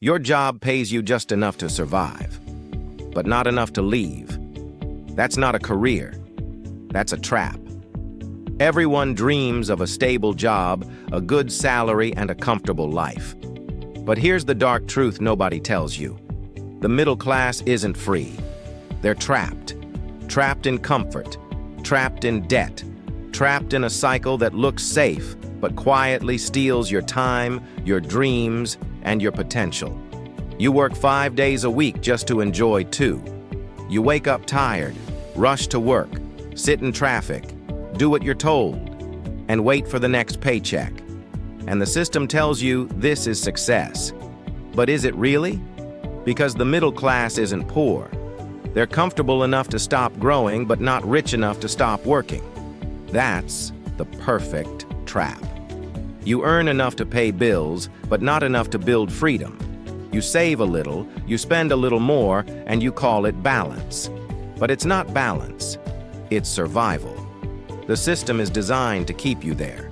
Your job pays you just enough to survive, but not enough to leave. That's not a career. That's a trap. Everyone dreams of a stable job, a good salary, and a comfortable life. But here's the dark truth nobody tells you. The middle class isn't free. They're trapped. Trapped in comfort. Trapped in debt. Trapped in a cycle that looks safe, but quietly steals your time, your dreams, and your potential. You work 5 days a week just to enjoy 2. You wake up tired, rush to work, sit in traffic, do what you're told, and wait for the next paycheck. And the system tells you this is success. But is it really? Because the middle class isn't poor. They're comfortable enough to stop growing, but not rich enough to stop working. That's the perfect trap. You earn enough to pay bills, but not enough to build freedom. You save a little, you spend a little more, and you call it balance. But it's not balance. It's survival. The system is designed to keep you there.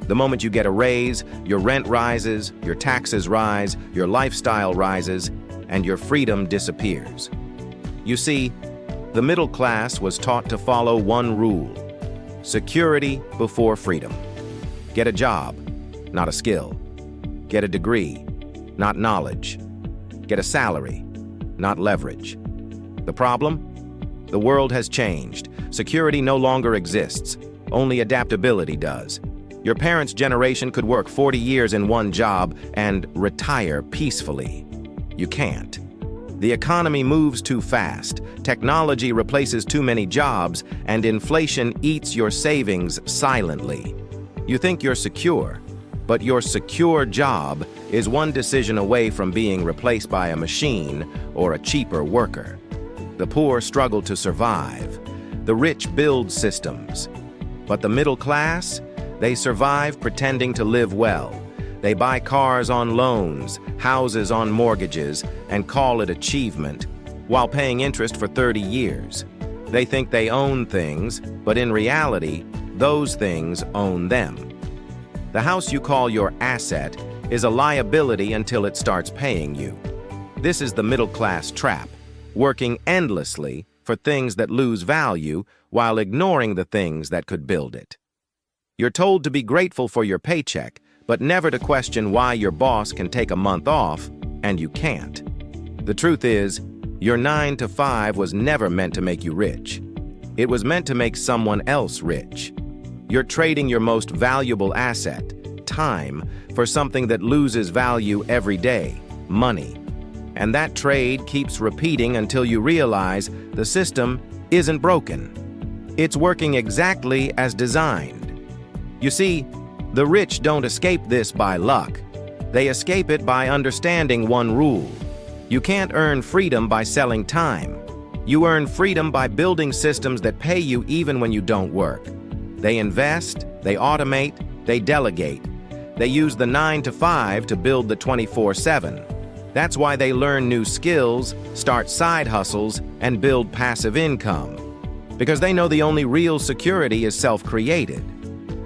The moment you get a raise, your rent rises, your taxes rise, your lifestyle rises, and your freedom disappears. You see, the middle class was taught to follow one rule: security before freedom. Get a job, not a skill. Get a degree, not knowledge. Get a salary, not leverage. The problem? The world has changed. Security no longer exists. Only adaptability does. Your parents' generation could work 40 years in one job and retire peacefully. You can't. The economy moves too fast, technology replaces too many jobs, and inflation eats your savings silently. You think you're secure, but your secure job is one decision away from being replaced by a machine or a cheaper worker. The poor struggle to survive. The rich build systems. But the middle class? They survive pretending to live well. They buy cars on loans, houses on mortgages, and call it achievement, while paying interest for 30 years. They think they own things, but in reality, those things own them. The house you call your asset is a liability until it starts paying you. This is the middle-class trap, working endlessly for things that lose value while ignoring the things that could build it. You're told to be grateful for your paycheck, but never to question why your boss can take a month off and you can't. The truth is, your 9 to 5 was never meant to make you rich. It was meant to make someone else rich. You're trading your most valuable asset, time, for something that loses value every day, money. And that trade keeps repeating until you realize the system isn't broken. It's working exactly as designed. You see, the rich don't escape this by luck. They escape it by understanding one rule. You can't earn freedom by selling time. You earn freedom by building systems that pay you even when you don't work. They invest, they automate, they delegate. They use the 9 to 5 to build the 24/7. That's why they learn new skills, start side hustles, and build passive income. Because they know the only real security is self-created.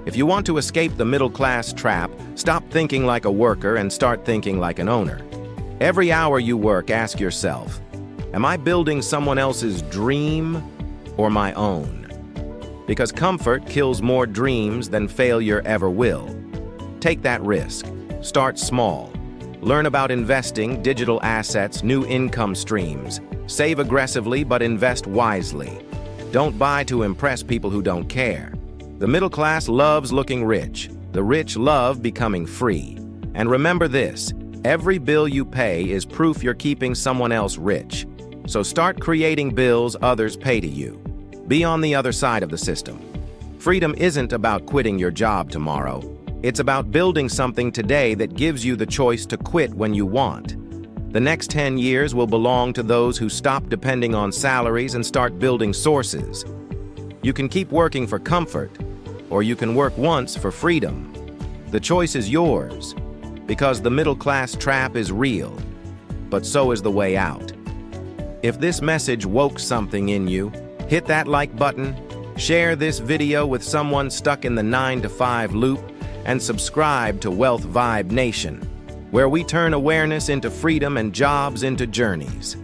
If you want to escape the middle-class trap, stop thinking like a worker and start thinking like an owner. Every hour you work, ask yourself, am I building someone else's dream or my own? Because comfort kills more dreams than failure ever will. Take that risk. Start small. Learn about investing, digital assets, new income streams. Save aggressively, but invest wisely. Don't buy to impress people who don't care. The middle class loves looking rich. The rich love becoming free. And remember this, every bill you pay is proof you're keeping someone else rich. So start creating bills others pay to you. Be on the other side of the system. Freedom isn't about quitting your job tomorrow. It's about building something today that gives you the choice to quit when you want. The next 10 years will belong to those who stop depending on salaries and start building sources. You can keep working for comfort, or you can work once for freedom. The choice is yours, because the middle-class trap is real, but so is the way out. If this message woke something in you, hit that like button, share this video with someone stuck in the 9 to 5 loop, and subscribe to Wealth Vibe Nation. where we turn awareness into freedom and jobs into journeys.